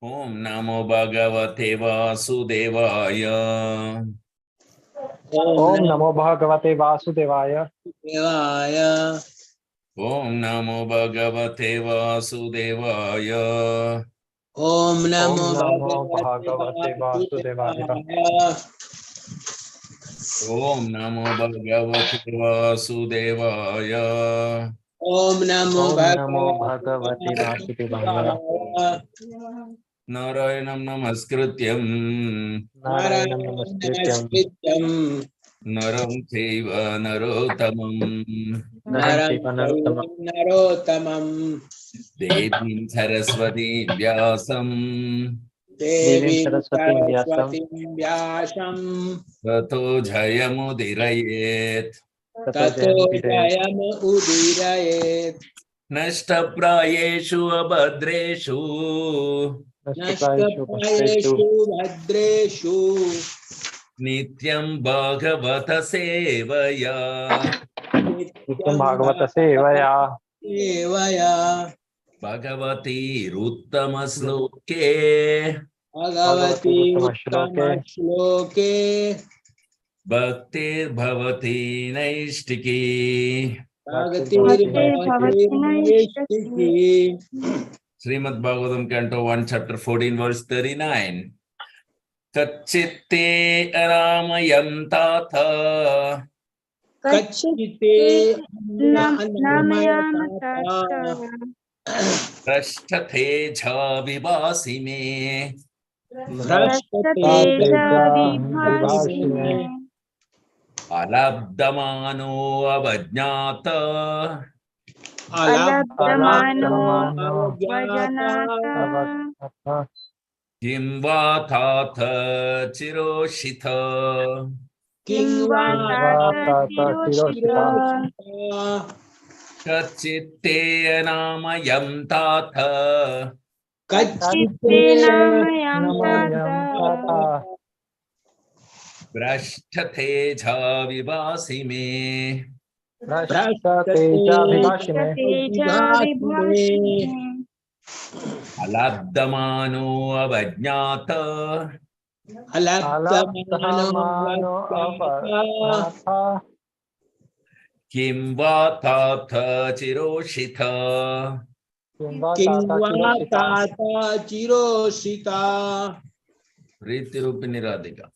Om Namo Bhagavate Vasudevaya. Om Namo Bhagavate Vasudevaya. Om Namo Bhagavate Vasudevaya. Om Namo Bhagavate Vasudevaya. Om Namo Bhagavate Vasudevaya. Om Namo Bhagavate Vasudevaya. Narayanam Namaskrityam Narayanam Namaskrityam Naram Chaiva Narottamam Narottamam Devim Saraswati Vyasam Devi Saraswati Saraswati Vyasam Tato Jayamudirayet Tato Jayam Udirayet Nashtaprayeshu Abhadreshu Nashtaprayeshu Bhadreshu Nityam Bhagavata Sevaya Nityam Bhagavata Sevaya. Sevaya Bhagavati Ruttama Sloke Bhagavati Uttama Shloke Bhaktir Bhavati Naishtiki Bhagavati Naishtiki Srimad Bhagavatam Canto 1 Chapter 14 Verse 39 Kachitte Aramayam Tatha Kachite Namayam Prashtathe Jhavivasi Me Alabdhamano Avajnata Kimva Tatha Chiroshitha Kachitte Namayam Tatha Prashtathe Jhavivasi Me Alabdhamano Avajnata Kimva Tatha Chiroshitha Chiroshita Priti Rupini Radhika.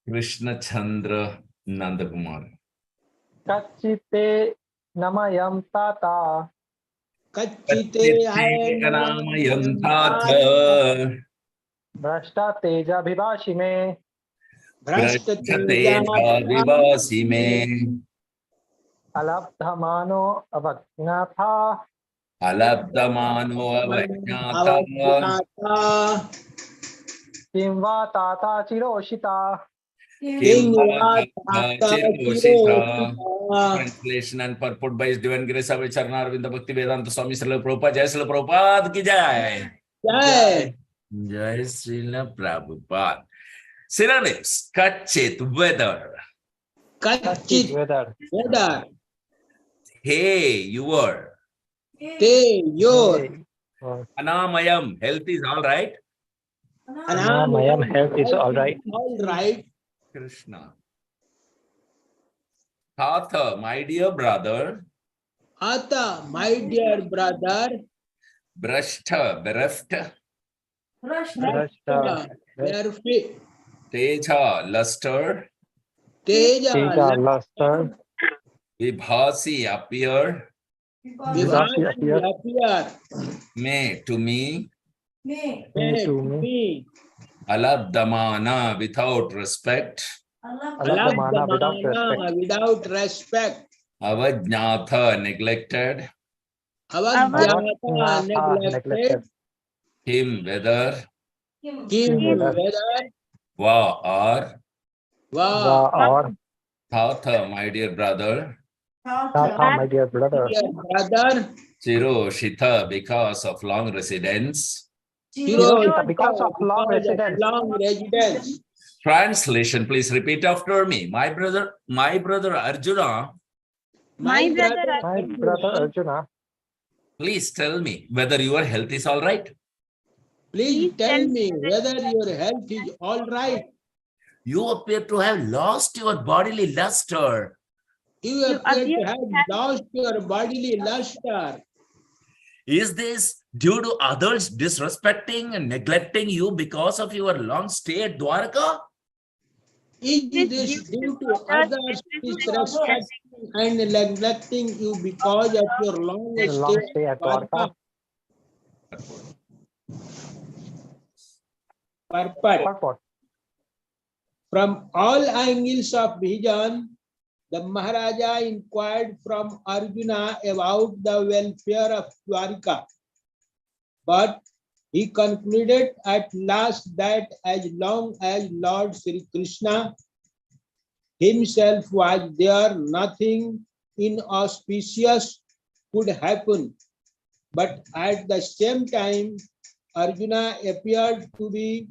Krishna Chandra Nandakumar. Kachite Namayam Tata. Kachite Namayam Tatha Brashta Teja Bhivashi Me. Prashtateja Vivasi Me Alabdhamano Avajnatha. Alabdhamano Avajnata Kimva Tata Chiroshita. Translation and purport by His Divine Grace of Charana Arvinda Bhakti Vedanta Swami Srila Prabhupada. Jai Srila Prabhupada ki jai. Jai. Jai Srila Prabhupada. Synonyms: Kachit, weather. Kachit, weather. Hey, your. Te, your. Anamayam, health is all right. Anamayam, health is all right. All right. Krishna. Tatha, my dear brother. Ata, my dear brother. Brashta, bereft. Brashta, barefoot. Teja, luster. Teja, luster. Vibhasi, appear. Vibhasi, appear. Me, to me. Me, to me. Alabdhamana, without respect. Alabdhamana, without respect. Avajnatha, neglected. Avajnatha, neglected. Him, whether. Whether. Va, or. or. Tatha, my dear brother. Tatha, my dear brother. Chiroshita, because of long residence. Hiroshita, because of long because of residence. long residence. Translation, please repeat after me. My brother Arjuna, My brother My brother Arjuna, please tell me whether your health is all right. please tell me whether your health is all right. You appear to have lost your bodily luster. You appear to have lost your bodily luster. Is this due to others disrespecting and neglecting you because of your long stay at Dwarka? Is this due to others disrespecting and neglecting you because of your long stay at Dwarka? Purport. From all angles of vision, the Maharaja inquired from Arjuna about the welfare of Dwarka. But he concluded at last that as long as Lord Sri Krishna himself was there, nothing inauspicious could happen. But at the same time, Arjuna appeared to be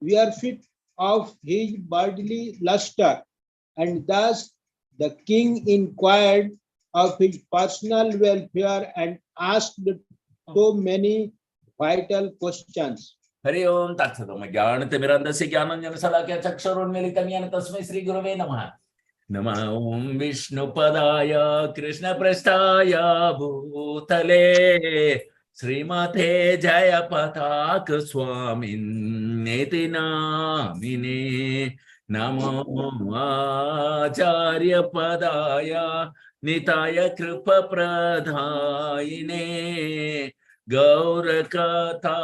weary of his bodily luster, and thus the king inquired of his personal welfare and asked so many vital questions. Hari ओम तत्सत् ज्ञानतिमिरन्धस्य ज्ञानाञ्जन शलाकया चक्षुरुन्मीलितं येन तस्मै श्री गुरवे नमः नमः ओम विष्णुपदाय कृष्णप्रेष्ठाय भूतले श्रीमते जयपताक स्वामिन्नेति नामिने नमो आचार्यपदाय निताय कृपप्रदायिने गौरकथा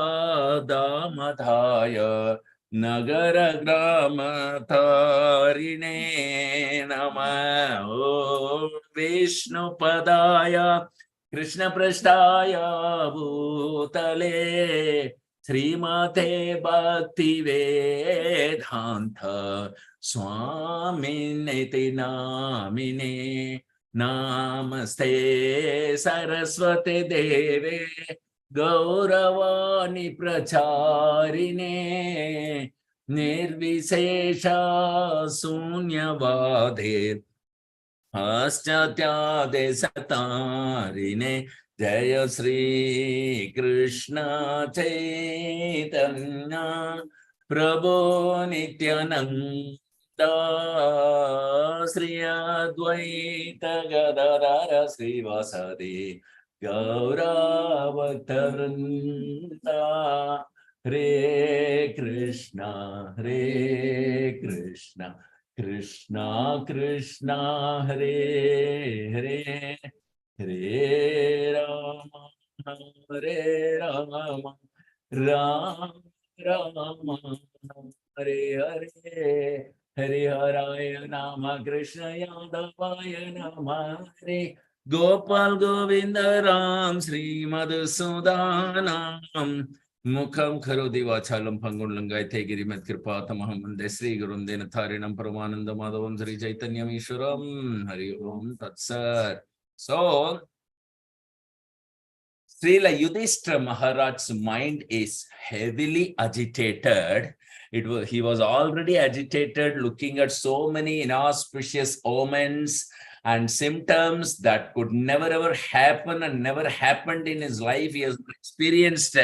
दामधाय नगर ग्राम तारिणे नमः ओम विष्णुपदाय कृष्णप्रेष्ठाय भूतले श्रीमते भक्तिवेदान्त स्वामिन्नेति नामिने नमस्ते सरस्वती देवे गौरवाणी प्रचारिणे निर्विशेष शून्यवादे पाश्चात्यादेशतारिणे जय श्री कृष्ण चैतन्य प्रभो नित्यानंद श्री अद्वैत गदाधर श्रीवासदि गौरभक्तवृन्द हरे कृष्णा कृष्णा कृष्णा हरे हरे हरे राम राम राम हरे हरे हरे हराय नाम कृष्ण यादवाय नम हरे गोपाल गोविंद राम श्री मधुसूदनम मुखम करोति वाचालं पंगुं लंघयते गिरिमत् कृपातमहं वन्दे श्रीगुरुं देनतारिणं परमानंद माधवं श्री चैतन्यमीश्वरं हरि ओम तत्सत्. So Srila Yudhishthira Maharaj's mind is heavily agitated. He was already agitated, looking at so many inauspicious omens and symptoms that could never ever happen and never happened in his life. He has experienced,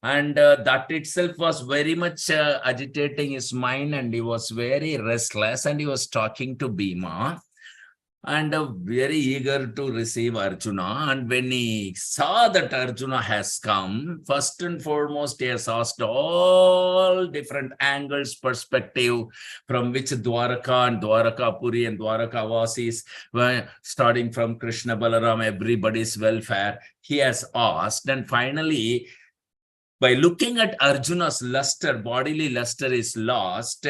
and that itself was very much agitating his mind, and he was very restless, and he was talking to Bhima and very eager to receive Arjuna. And when he saw that Arjuna has come, first and foremost, he has asked all different angles, perspective from which Dwaraka and Dwarakapuri and Dwarakavasis, starting from Krishna, Balaram, everybody's welfare, he has asked. And finally, by looking at Arjuna's luster, bodily luster is lost,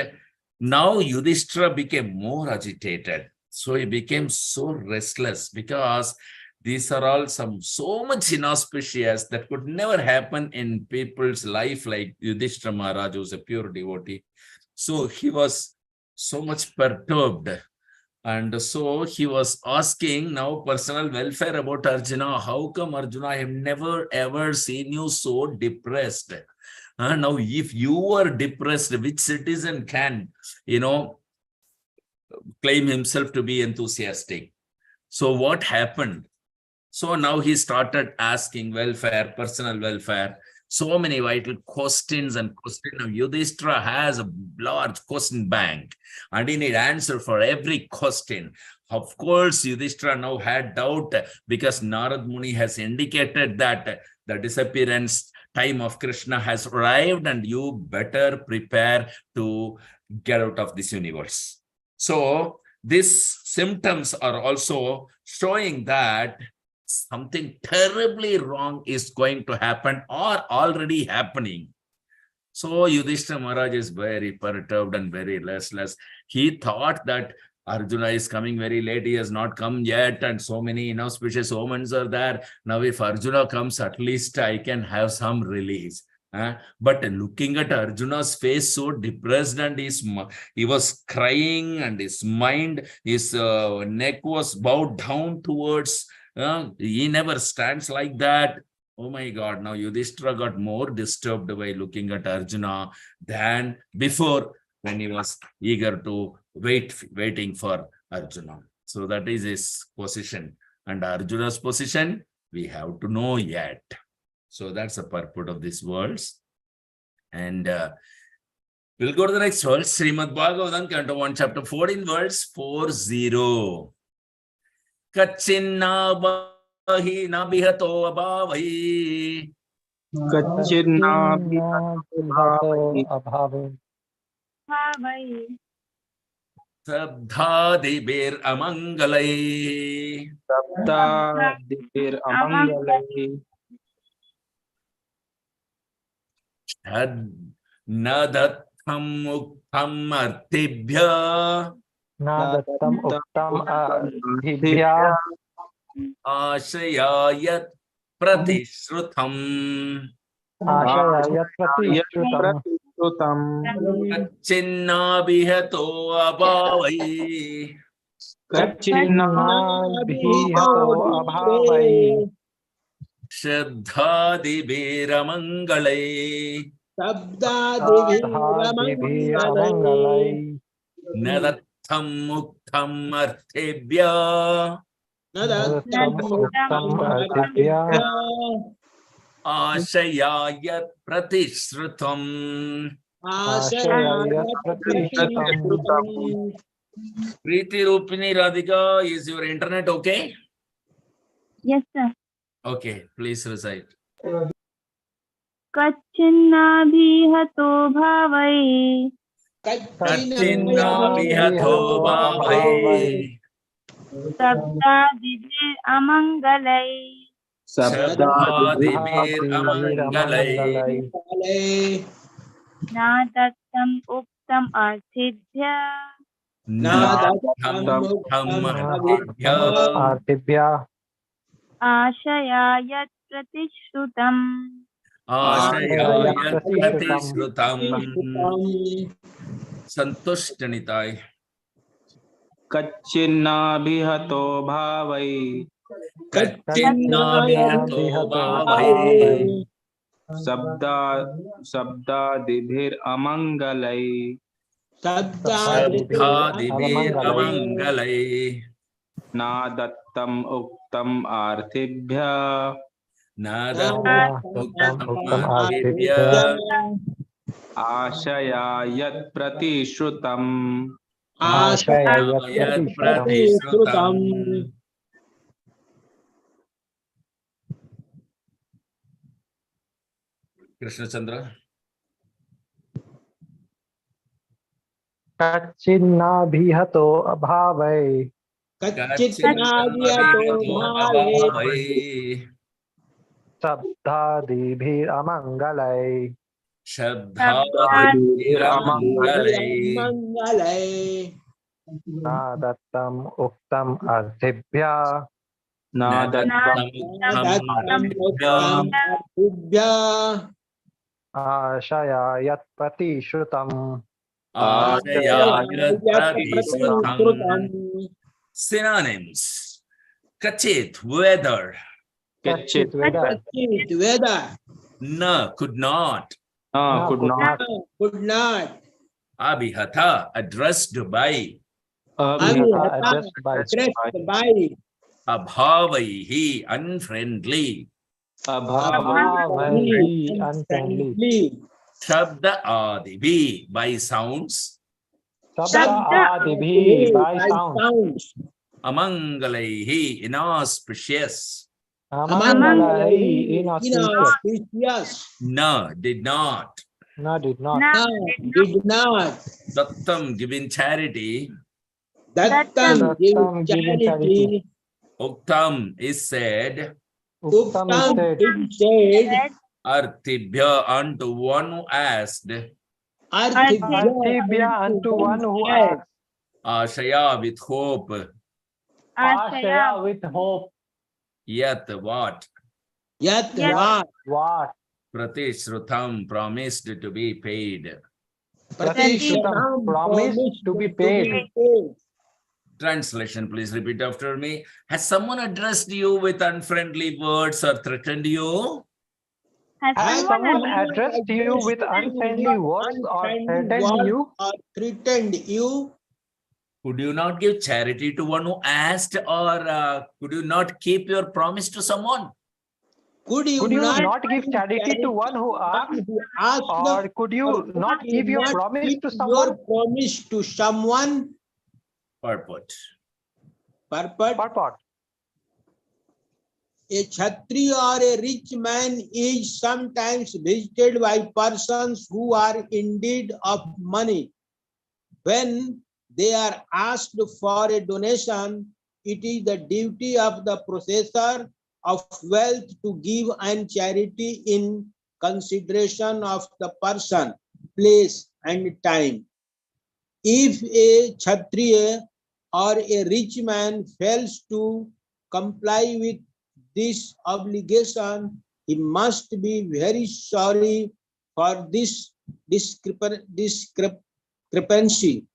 now Yudhishthira became more agitated. So he became so restless because these are all so much inauspicious that could never happen in people's life, like Yudhishthira Maharaj, who was a pure devotee. So he was so much perturbed. And so he was asking now personal welfare about Arjuna. How come, Arjuna? I have never ever seen you so depressed. Now, if you were depressed, which citizen can, claim himself to be enthusiastic? So what happened? So now he started asking welfare, personal welfare, so many vital questions and questions. Now Yudhishthira has a large question bank and he need answer for every question. Of course, Yudhishthira now had doubt because Narad Muni has indicated that the disappearance time of Krishna has arrived and you better prepare to get out of this universe. So these symptoms are also showing that something terribly wrong is going to happen or already happening. So Yudhishthira Maharaj is very perturbed and very restless. He thought that Arjuna is coming very late. He has not come yet. And so many inauspicious omens are there. Now, if Arjuna comes, at least I can have some release. But looking at Arjuna's face so depressed and he was crying and his mind, his neck was bowed down towards, he never stands like that. Oh my God, now Yudhishthira got more disturbed by looking at Arjuna than before when he was eager to waiting for Arjuna. So that is his position. And Arjuna's position, we have to know yet. So that's the purport of these words. And we'll go to the next verse. Srimad Bhagavatam, Canto 1, Chapter 14, verse 40. Kachinna Bahi Nabihato Abhavai. Kachinna bihato abhave. Sabdhadibir Amangalai. Sabdhadibir Amangalai. Nadatham Muktam Artibhya. Nadattam uktam adhibhya. Ashayayat Pratishrutam. Ashayayat pratishrutam. Kachinna Bihato Abhavai. Kachinna bihato abhavai. Shraddhadibir Amangalai. Sabdhadibhiramangalai. Nadatham Muktam Artibhya. Nadattam uktam adhibhya. Ashayayat Pratishrutam. Ashayayat pratishrutam. Preeti Rupini Radhika, is your internet okay? Yes, sir. Okay, please recite. Kachinnabihato bhavai. Kachinna Bihato Bhavai. Sabdadibir amangalai. Sabdhadibir Amangalai. Nadattam uktam arthibhya. Nadatham Muktam Artibhya. Artibhya. Ashayayat pratishrutam. Ashayayat Pratishrutam. Santushtanitai. Kachinna bihato bhavai. Kachinna Bihato Bhavai. Sabdadibir Amangalai. Sabdhadibir Amangalai. Nadattam uktam arthibhya. Nadatham Uktam Artibhya. Ashayayat pratishrutam. Ashayayat Pratishrutam. Krishna Chandra. Kachinna bihato abhavai. Kachinna Bihato Bhavai. Sabdhadibhir amangalai. Shraddhadibir Amangalai. Nadattam uktam artibhya. Nadatham Uktam Artibhya. Ashayayat pratishrutam. Ashayayat pratisrutam. Pratisrutam. Synonyms. Kachit, whether. Kachit whether. Kachit, whether. Na, could not. no, No, could could not. No, could not. Abhihata, addressed by. Abhihata, Abhihata, addressed by. addressed by. Abhavaihi, unfriendly. Abhavaihi, unfriendly. Unfriendly. Shabda adibi, by sounds. Shabda Shabda adibhi, by by sound. sounds. Amangalaihi, inauspicious. Amangalai, inauspicious. Inauspicious. Na, did not. No, did not. No, did not. Dattam, giving charity. Dattam, give Dattam, giving charity. Uktam is said. Uktam is Uktam said. is said. Artibhya, unto one who asked. Artibhya, unto one who asks. Ashaya, with hope. Ashaya, with hope. Yat, what? Yat Yat. what? What? Pratishrutam, promised to be paid. Pratishrutam, promised to be paid. Translation, please repeat after me. Has someone addressed you with unfriendly words or threatened you? Has someone addressed you with unfriendly words or threatened you? Or threatened you? Could you not give charity to one who asked, or could you not keep your promise to someone? Could you not give charity to one who asks? Or could you not keep your promise to someone? Your promise to someone? Purport. Purport. A Kshatriya or a rich man is sometimes visited by persons who are in need of money. When they are asked for a donation, it is the duty of the possessor of wealth to give and charity in consideration of the person, place, and time. If a Kshatriya or a rich man fails to comply with this obligation, he must be very sorry for this discrepancy.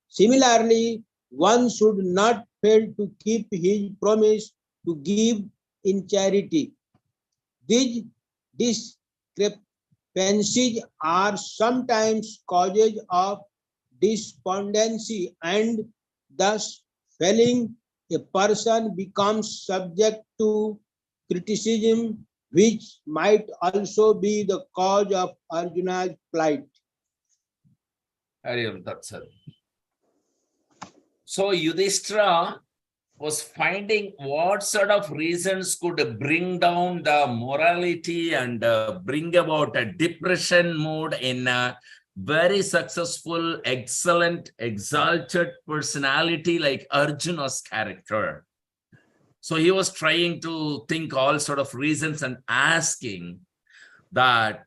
Similarly, one should not fail to keep his promise to give in charity. These discrepancies are sometimes causes of despondency, and thus failing, a person becomes subject to criticism, which might also be the cause of Arjuna's plight. Hari Om Tat Sat. So Yudhishthira was finding what sort of reasons could bring down the morality and bring about a depression mood in a very successful, excellent, exalted personality like Arjuna's character. So he was trying to think all sort of reasons and asking that,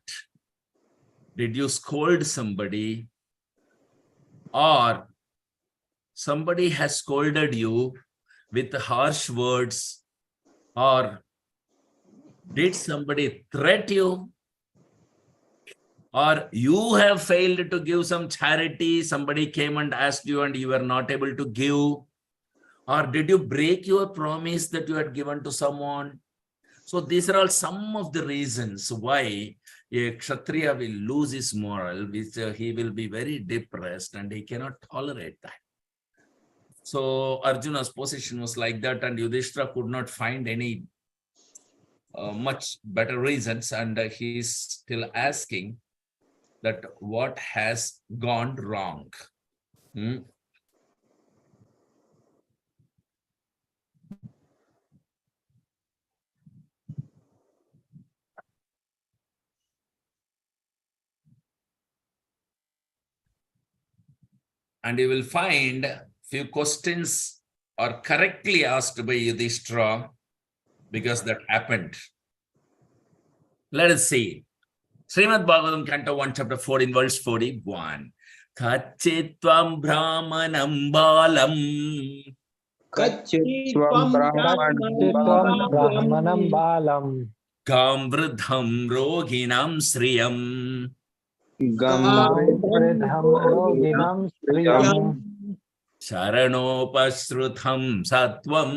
did you scold somebody, or somebody has scolded you with harsh words, or did somebody threat you, or you have failed to give some charity, somebody came and asked you and you were not able to give, or did you break your promise that you had given to someone? So these are all some of the reasons why a Kshatriya will lose his moral, which he will be very depressed and he cannot tolerate that. So Arjuna's position was like that, and Yudhishthira could not find any much better reasons, and he's still asking that what has gone wrong. And you will find few questions are correctly asked by Yudhishthira because that happened. Let us see. Srimad Bhagavatam, Canto 1, Chapter 14, verse 41. Kachitvam brahmanam balam. Kachitvam brahmanam balam. Kamvridham roginam sriyam. Vridham roginam striyam. Sharanopasrutham sattvam.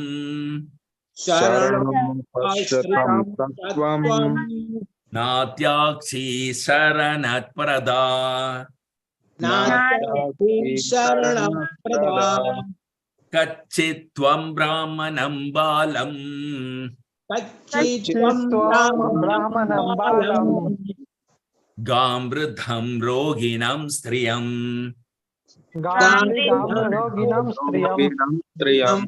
Sharanopashritam Sharanopashritam sattvam. sattvam. Natyakshi sharanatprada. Natyakshi Sharanaprada. Kachitvam brahmanam balam. Kachitvam Tvam brahmanam balam. Gamvridham roginam striyam. Gambridham roginam striyam. Triyam.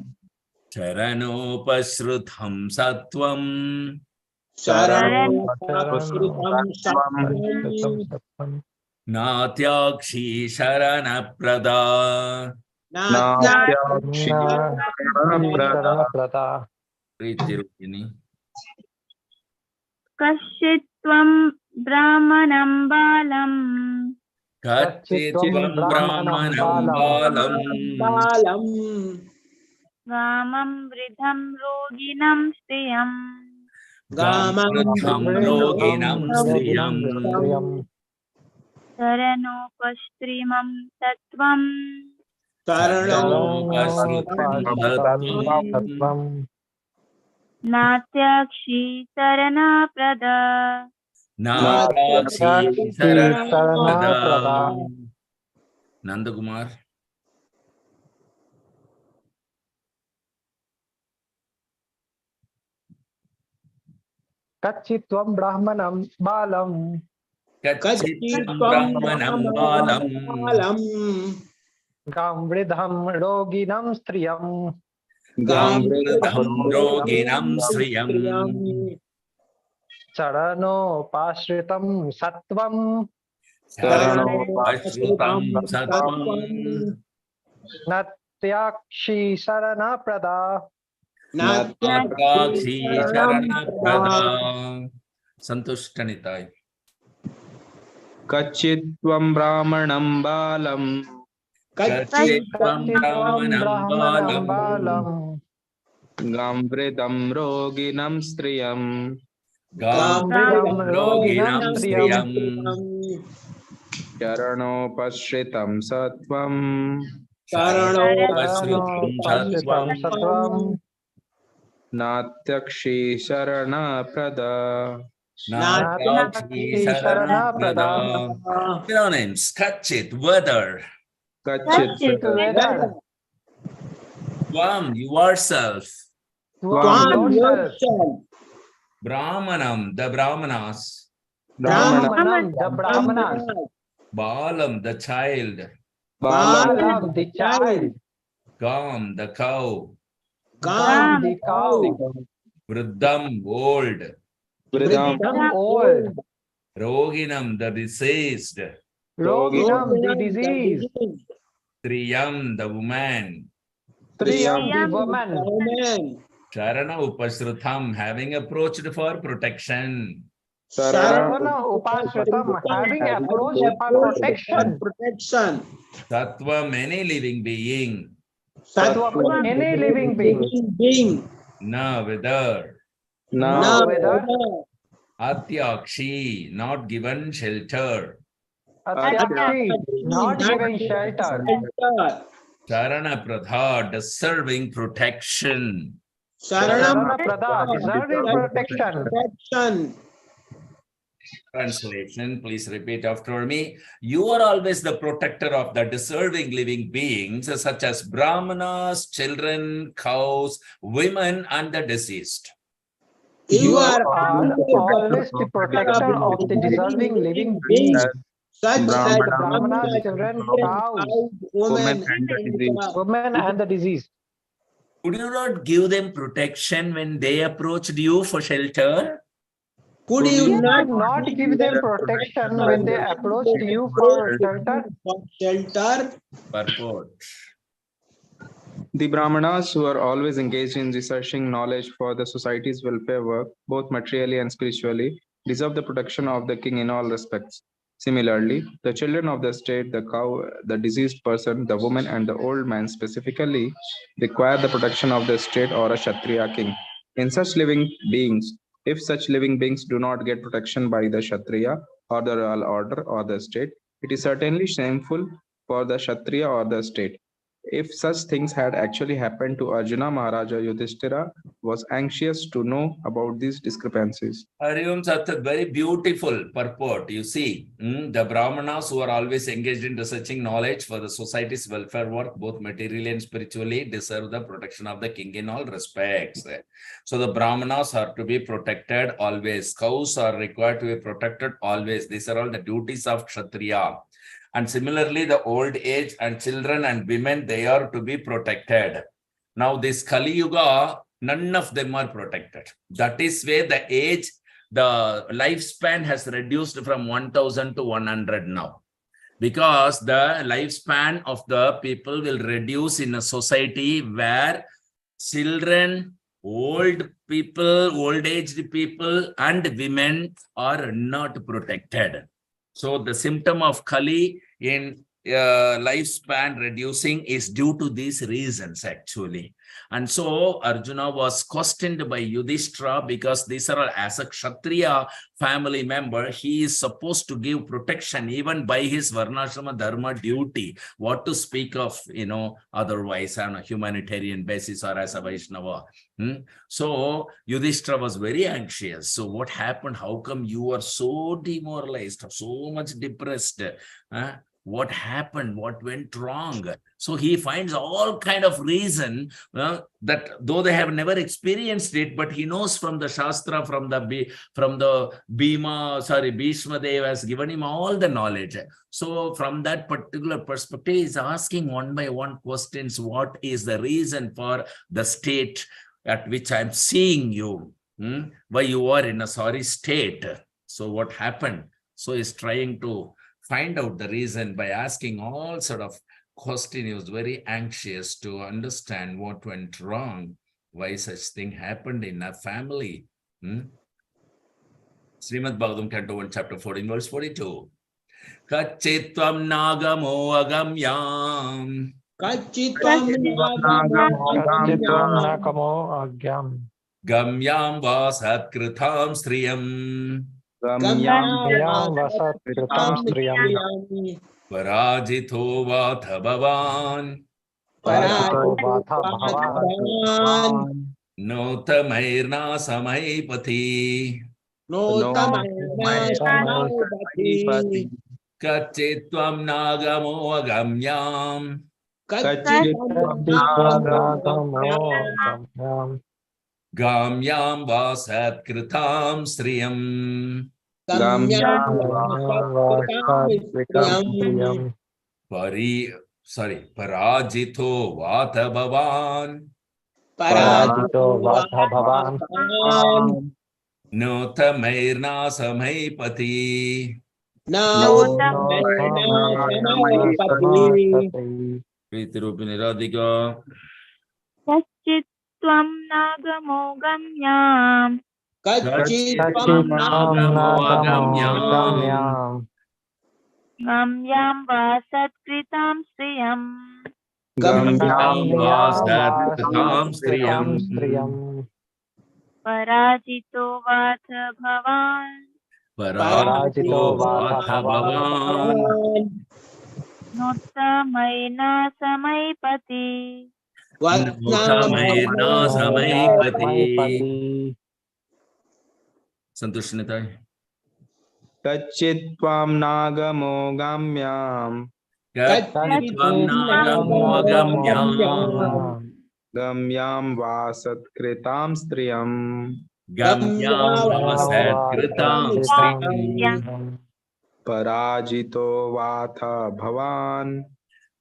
Charanopasrutham sattvam. Sharanopashritam sattvam. Sattvam. Natyakshi sharanaprada. Natyakshi Natyakshi Sharanaprada. Sharanaprada. Priti Rukmini. कश्चित्त्वं ब्राह्मणं बालं Kachitvam brahmanam brahmanam balam. Balam. गामं वृद्धं रोगिणं स्त्रियं Gamvridham roginam striyam. Striyam. शरणोपस्त्रीमं तत्त्वं Charanopasrutham sattvam. Sattvam. नात्याक्षी शरणाप्रदा Natyakshi Sharanaprada. sharanaprada. Nandakumar. Kachitvam brahmanam balam. Kachitvam brahmanam balam. Balam. Gambridham roginam striyam. Gamvridham roginam striyam. Charanopashritam sattvam. Sharanopashrutam sattvam. Natyakshi Saranaprada. Natyakshi sharanaprada. Santushtanitai. Kachitvam brahmanam balam. Kachitvam brahmanam Brahmanam balam. balam. Gamvridam roginam striyam. Gamvridham roginam striyam. Charanopashritam sattvam. Sharanopasrutam Sattvam. sattvam. Natyakshi Sharanaprada. Natyakshi sharanaprada. Synonyms: Kachit, whether. Kachit. Whether. Tvam, yourself. Tvam yourself. Brahmanam, the Brahmanas. Brahmanam, the Brahmanas. Balam, the child. Balam, the child. Gam, the cow. Gam, the cow. Vriddham, old. Vridham. Old. Roginam, the deceased. Roginam, the disease. Triyam, the woman. Triyam, the woman. Charana upasrutham, having approached for protection. Sarana upashritam, having approached for protection. Sattvam, any living being. Sattvam, any living being. Na, whether. Now whether. Atyakshi, not given shelter. Atyakshi, not giving shelter. Charana pradha, deserving protection. Sarana Prada, deserving protection. Translation, please repeat after me. You are always the protector of the deserving living beings, such as brahmanas, children, cows, women, and the deceased. You are always the protector of the deserving living beings, such as brahmanas, children, cows, women, women, and the diseased. Could you not give them protection when they approached you for shelter? Could you not give them protection when they approached you for shelter? Purport. The Brahmanas, who are always engaged in researching knowledge for the society's welfare work, both materially and spiritually, deserve the protection of the king in all respects. Similarly, the children of the state, the cow, the diseased person, the woman, and the old man specifically require the protection of the state or a Kshatriya king. In such living beings, if such living beings do not get protection by the Kshatriya or the royal order or the state. It is certainly shameful for the Kshatriya or the state. If such things had actually happened to Arjuna, Maharaja Yudhishthira was anxious to know about these discrepancies. Hariom Sat, very beautiful purport. You see, the Brahmanas who are always engaged in researching knowledge for the society's welfare work, both materially and spiritually, deserve the protection of the king in all respects. So the Brahmanas are to be protected always. Cows are required to be protected always. These are all the duties of Kshatriya. And similarly, the old age and children and women, they are to be protected. Now, this Kali Yuga, none of them are protected. That is where the age, the lifespan has reduced from 1000 to 100 now. Because the lifespan of the people will reduce in a society where children, old people, old-aged people, and women are not protected. So the symptom of Kali in lifespan reducing is due to these reasons actually. And so Arjuna was questioned by Yudhishthira because these are, as a Kshatriya family member, he is supposed to give protection even by his Varnashrama Dharma duty. What to speak of, otherwise on a humanitarian basis or as a Vaishnava. So Yudhishthira was very anxious. So what happened? How come you are so demoralized, so much depressed? What happened? What went wrong? So he finds all kind of reason that though they have never experienced it, but he knows from the Shastra, from the Bhishma Dev has given him all the knowledge. So from that particular perspective, he's asking one by one questions. What is the reason for the state at which I'm seeing you? Why you are in a sorry state? So what happened? So he's trying to find out the reason by asking all sort of questions. He was very anxious to understand what went wrong, why such thing happened in a family. Srimad Bhagavatam, Canto 1, Chapter 14, verse 42. Kachitvam nagamo agamyam. Kachitvam nakamo agyam. Gamyam vasatkritam striyam. Gamyam vasatkritam striyam. Parajito vatha bhavan. Parajito vatha bhavan. Notamairna samaipati. Notamairna Kachitvam nagamo agamyam. Gamyam vasatkritam striyam. Parajito vatha bhavan. Notamairna samaipati. Priti Rupini Radhika. Kachitvam nagamo gamyam. Kachitvam nagamo agamyam. Gamyam vasatkritam striyam. Gamyam vasatkritam striyam. Parajito vatha bhavan. Parajito vatha bhavan. Notamairna samaipati. Notamairna samaipati. Santushnitai. Kachitvam nagamo gamyam. Kachitvam nagamo agamyam. Gamyam vasatkritam striyam. Gamyam vasatkritam striyam. Parajito vatha bhavan.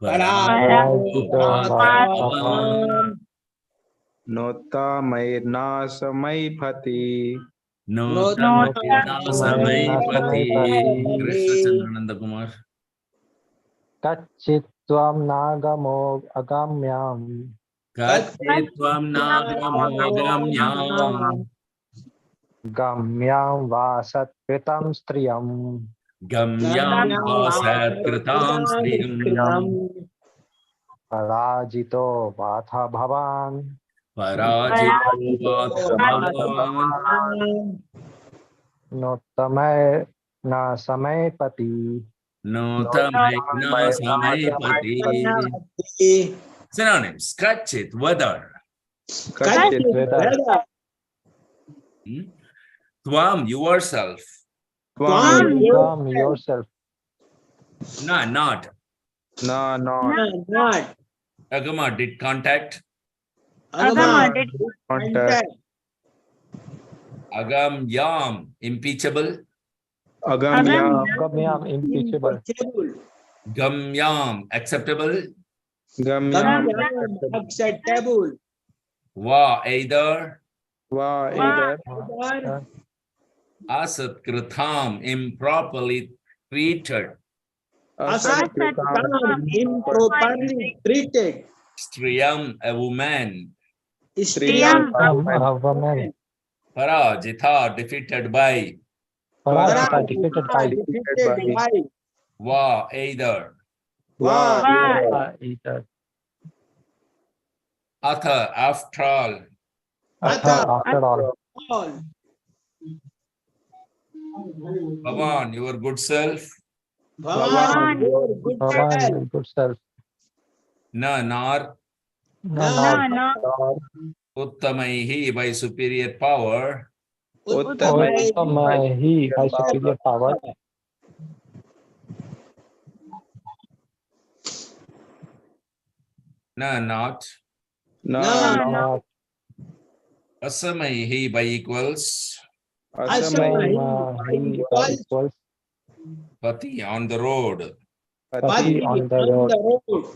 Parajito vatha bhavan. Notamairna samaipati. Notamairna samaipati. Krishna Chandrananda Kumar. Kachitvam nagamo agamyam. Kachitvam nagamo agamyam. Gamyam vasatkritam striyam. Gamyam vasatkritam striyam. Parajito vatha bhavan. Parajito vatha bhavan. Notamairna Na samay pati. No tamai, no samai pati. Synonyms, scratch it, weather. Catch it, weather. weather. Tvam, yourself. Tvam, Come yourself. No, not. No, no. not. Agama did contact. Agama did Contact. Agam yam, impeachable. Agamya. Gamyam impeachable. Impeachable. Gam yam, acceptable. Gamyam. Acceptable. Va, either. Va either. Asat kritam, improperly treated. Asat improperly treated. Striyam, a woman. Striyam, A woman. Parajita, defeated by. Parajita defeated by. defeated by. Va, either. Va either. Either. Atha, after all. After all. All. Bhavan, your good self. Bhavan, your good Bhavan, self. your good self. Na, nar. no. Uttamaihi, by superior power. Uttama, he by superior power. Na, not. No. Not Asamaihi, by equals. Asamai, he by equals. Pati, on the road. Pati on the road.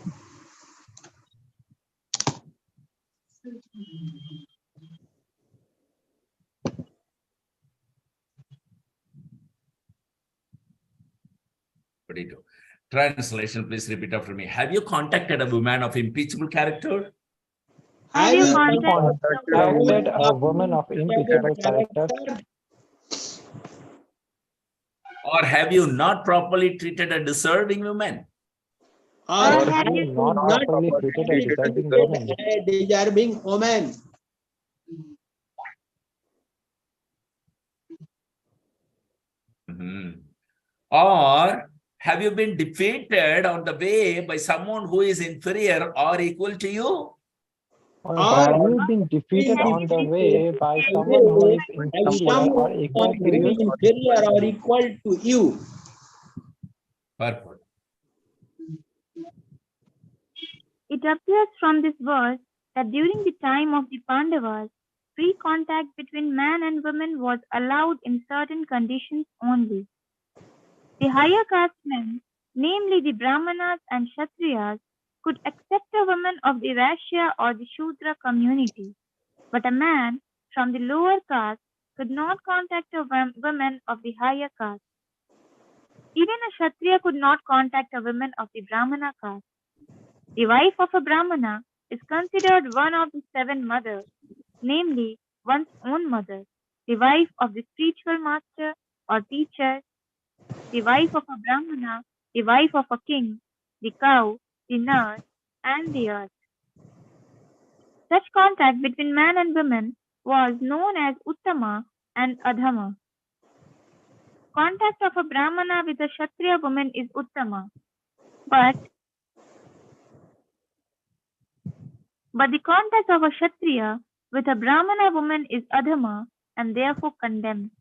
Translation, please repeat after me. Have you contacted a woman of impeachable character? Have you contacted Contacted a woman of impeachable character. Or have you not properly treated a deserving woman? Or have you not properly treated a deserving woman? a deserving woman. Or have you been defeated on the way by someone who is inferior or equal to you? Or have you been defeated on the way by someone who is inferior or equal to you? Inferior or equal to you. Perfect. It appears from this verse that during the time of the Pandavas, free contact between man and woman was allowed in certain conditions only. The higher caste men, namely the Brahmanas and Kshatriyas, could accept a woman of the Vaishya or the Shudra community, but a man from the lower caste could not contact a woman of the higher caste. Even a Kshatriya could not contact a woman of the Brahmana caste. The wife of a Brahmana is considered one of the 7 mothers, namely one's own mother, the wife of the spiritual master or teacher, the wife of a Brahmana, the wife of a king, the cow, the nurse, and the earth. Such contact between man and woman was known as Uttama and Adhama. Contact of a Brahmana with a Kshatriya woman is Uttama, but the contact of a Kshatriya with a Brahmana woman is Adhama and therefore condemned.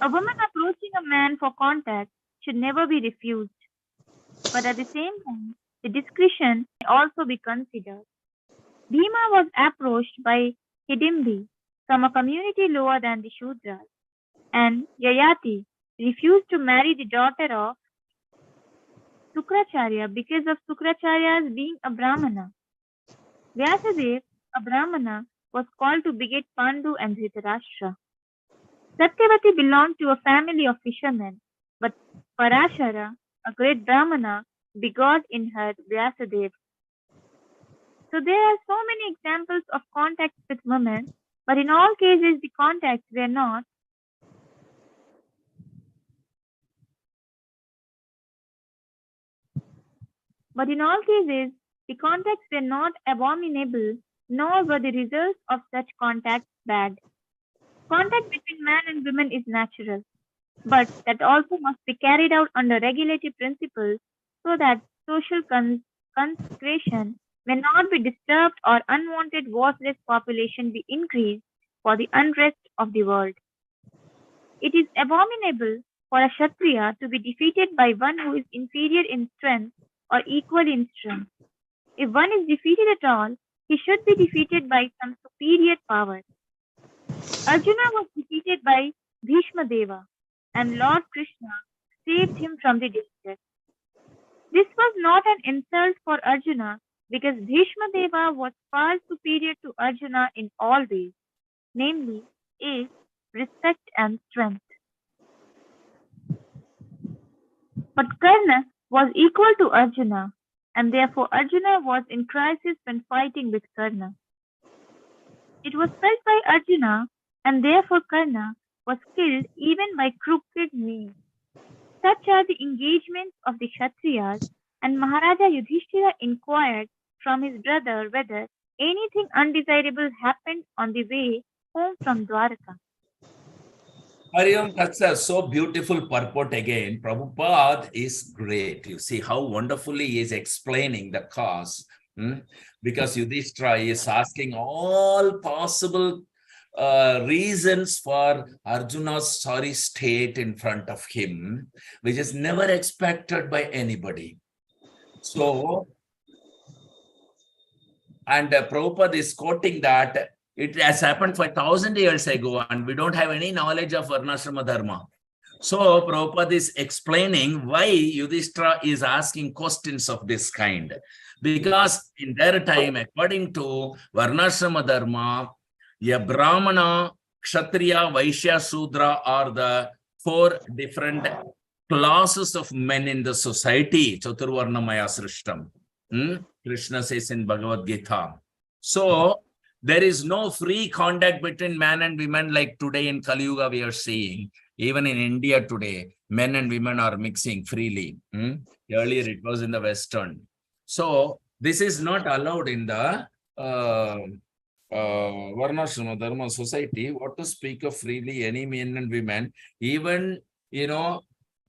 A woman approaching a man for contact should never be refused, but at the same time, the discretion may also be considered. Bhima was approached by Hidimbi from a community lower than the Shudras, and Yayati refused to marry the daughter of Sukracharya because of Sukracharya's being a Brahmana. Vyasadeva, a Brahmana, was called to beget Pandu and Dhritarashtra. Satyavati belonged to a family of fishermen, but Parashara, a great Brahmana, begot in her Vyasadeva. So there are so many examples of contacts with women, but in all cases the contacts were not abominable, nor were the results of such contacts bad. Contact between man and woman is natural. but that also must be carried out under regulative principles so that social consecration may not be disturbed or unwanted voiceless population be increased for the unrest of the world. It is abominable for a Kshatriya to be defeated by one who is inferior in strength or equal in strength. If one is defeated at all, he should be defeated by some superior power. Arjuna was defeated by Bhishma Deva, and Lord Krishna saved him from the danger. This was not an insult for Arjuna because Bhishma Deva was far superior to Arjuna in all ways, namely age, respect, and strength. But Karna was equal to Arjuna, and therefore Arjuna was in crisis when fighting with Karna. It was felt by Arjuna, and therefore Karna was killed even by crooked means. Such are the engagements of the Kshatriyas, and Maharaja Yudhishthira inquired from his brother whether anything undesirable happened on the way home from Dwaraka. Hariam, that's a so beautiful purport again. Prabhupada is great. You see how wonderfully he is explaining the cause. Because Yudhishthira is asking all possible reasons for Arjuna's sorry state in front of him, which is never expected by anybody. So, and Prabhupada is quoting that it has happened 5,000 years ago, and we don't have any knowledge of Varnashrama Dharma. So Prabhupada is explaining why Yudhishthira is asking questions of this kind. Because in their time, according to Varnashrama Dharma, a Brahmana, Kshatriya, Vaishya, Shudra are the four different classes of men in the society. Chaturvarnamaya Srishtam. Krishna says in Bhagavad Gita. So there is no free contact between man and women like today in Kali Yuga we are seeing. Even in India today, men and women are mixing freely. Earlier it was in the Western. So this is not allowed in the Varnashrama Dharma society. What to speak of freely any men and women, even,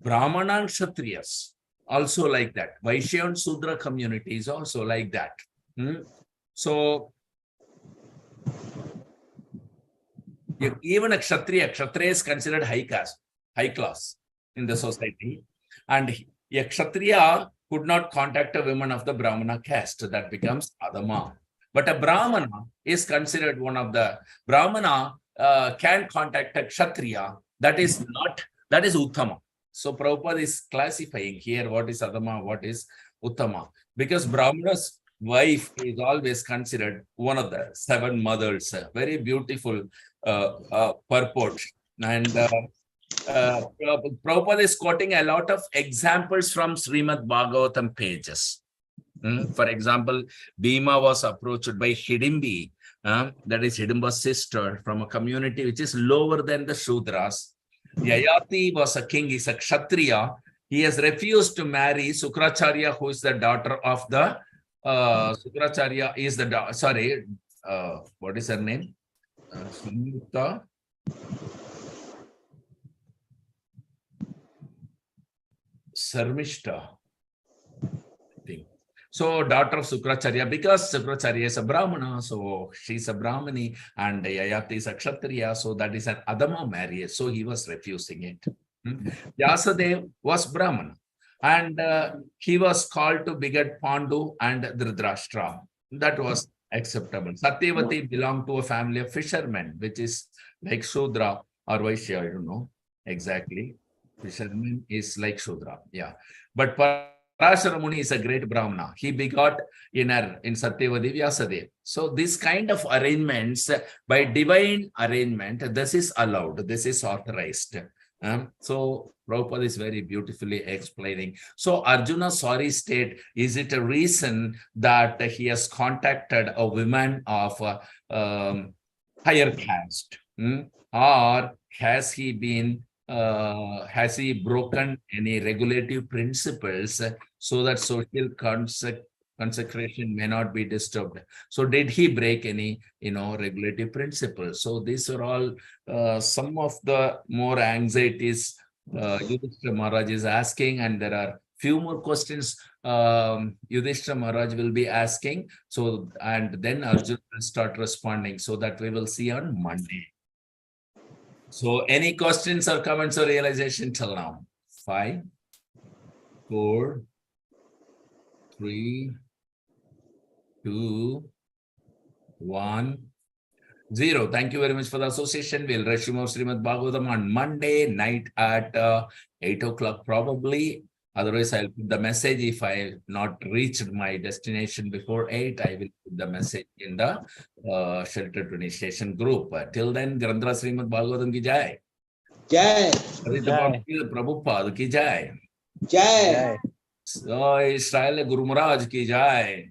Brahmana and Kshatriyas also like that. Vaishya and Sudra community is also like that. So even a Kshatriya is considered high class in the society. And a Kshatriya could not contact a woman of the Brahmana caste. That becomes Adama. But a Brahmana is considered one of the Brahmana can contact a Kshatriya. That is Uttama. So Prabhupada is classifying here what is Adama, what is Uttama. Because Brahmana's wife is always considered one of the seven mothers. Very beautiful purport. And Prabhupada is quoting a lot of examples from Srimad Bhagavatam pages. For example, Bhima was approached by Hidimbi, that is Hidimba's sister, from a community which is lower than the Shudras. Yayati was a king, he's a Kshatriya. He has refused to marry Sukracharya, who is the daughter of the Sukracharya is the what is her name? Samyukta. Sarmishta, I think. So, daughter of Sukracharya, because Sukracharya is a Brahmana, so she's a Brahmani, and Yayati is a Kshatriya, so that is an Adama marriage. So he was refusing it. Vyasadev was Brahmana, and he was called to beget Pandu and Dhritarashtra. That was acceptable. Satyavati belonged to a family of fishermen, which is like Shudra or Vaishya, I don't know exactly. Fisherman is like Shudra, yeah. But Parashara Muni is a great Brahmana. He begot in Satyavati Vyasadeva. So this kind of arrangements, by divine arrangement, this is allowed, this is authorized. So Prabhupada is very beautifully explaining. So Arjuna's sorry state, is it a reason that he has contacted a woman of higher caste? Or has he broken any regulative principles so that social consecration may not be disturbed? So did he break any, regulative principles? So these are all some of the more anxieties Yudhishthira Maharaj is asking, and there are few more questions Yudhishthira Maharaj will be asking. So, and then Arjun will start responding, so that we will see on Monday. So, any questions or comments or realization till now? 5, 4, 3, 2, 1, 0. Thank you very much for the association. We'll resume our Srimad Bhagavatam on Monday night at 8 o'clock probably. Otherwise, I'll put the message. If I have not reached my destination before 8, I will put the message in the Shelter Initiation group. Till then, Grandhara Srimad Bhagavatam ki jai. Jai. Prabhupada ki jai. Jai. Israel Guru Maharaj ki jai.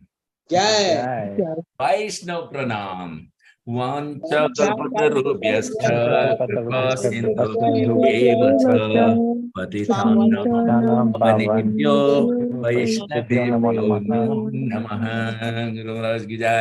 Jai. Vaishnav Pranam. Vancha kalpatarubhyascha kripa sindhubhyo patitanam pavanebhyo Vaishnavebhyo namo namaha. Guru Maharaj ki jai.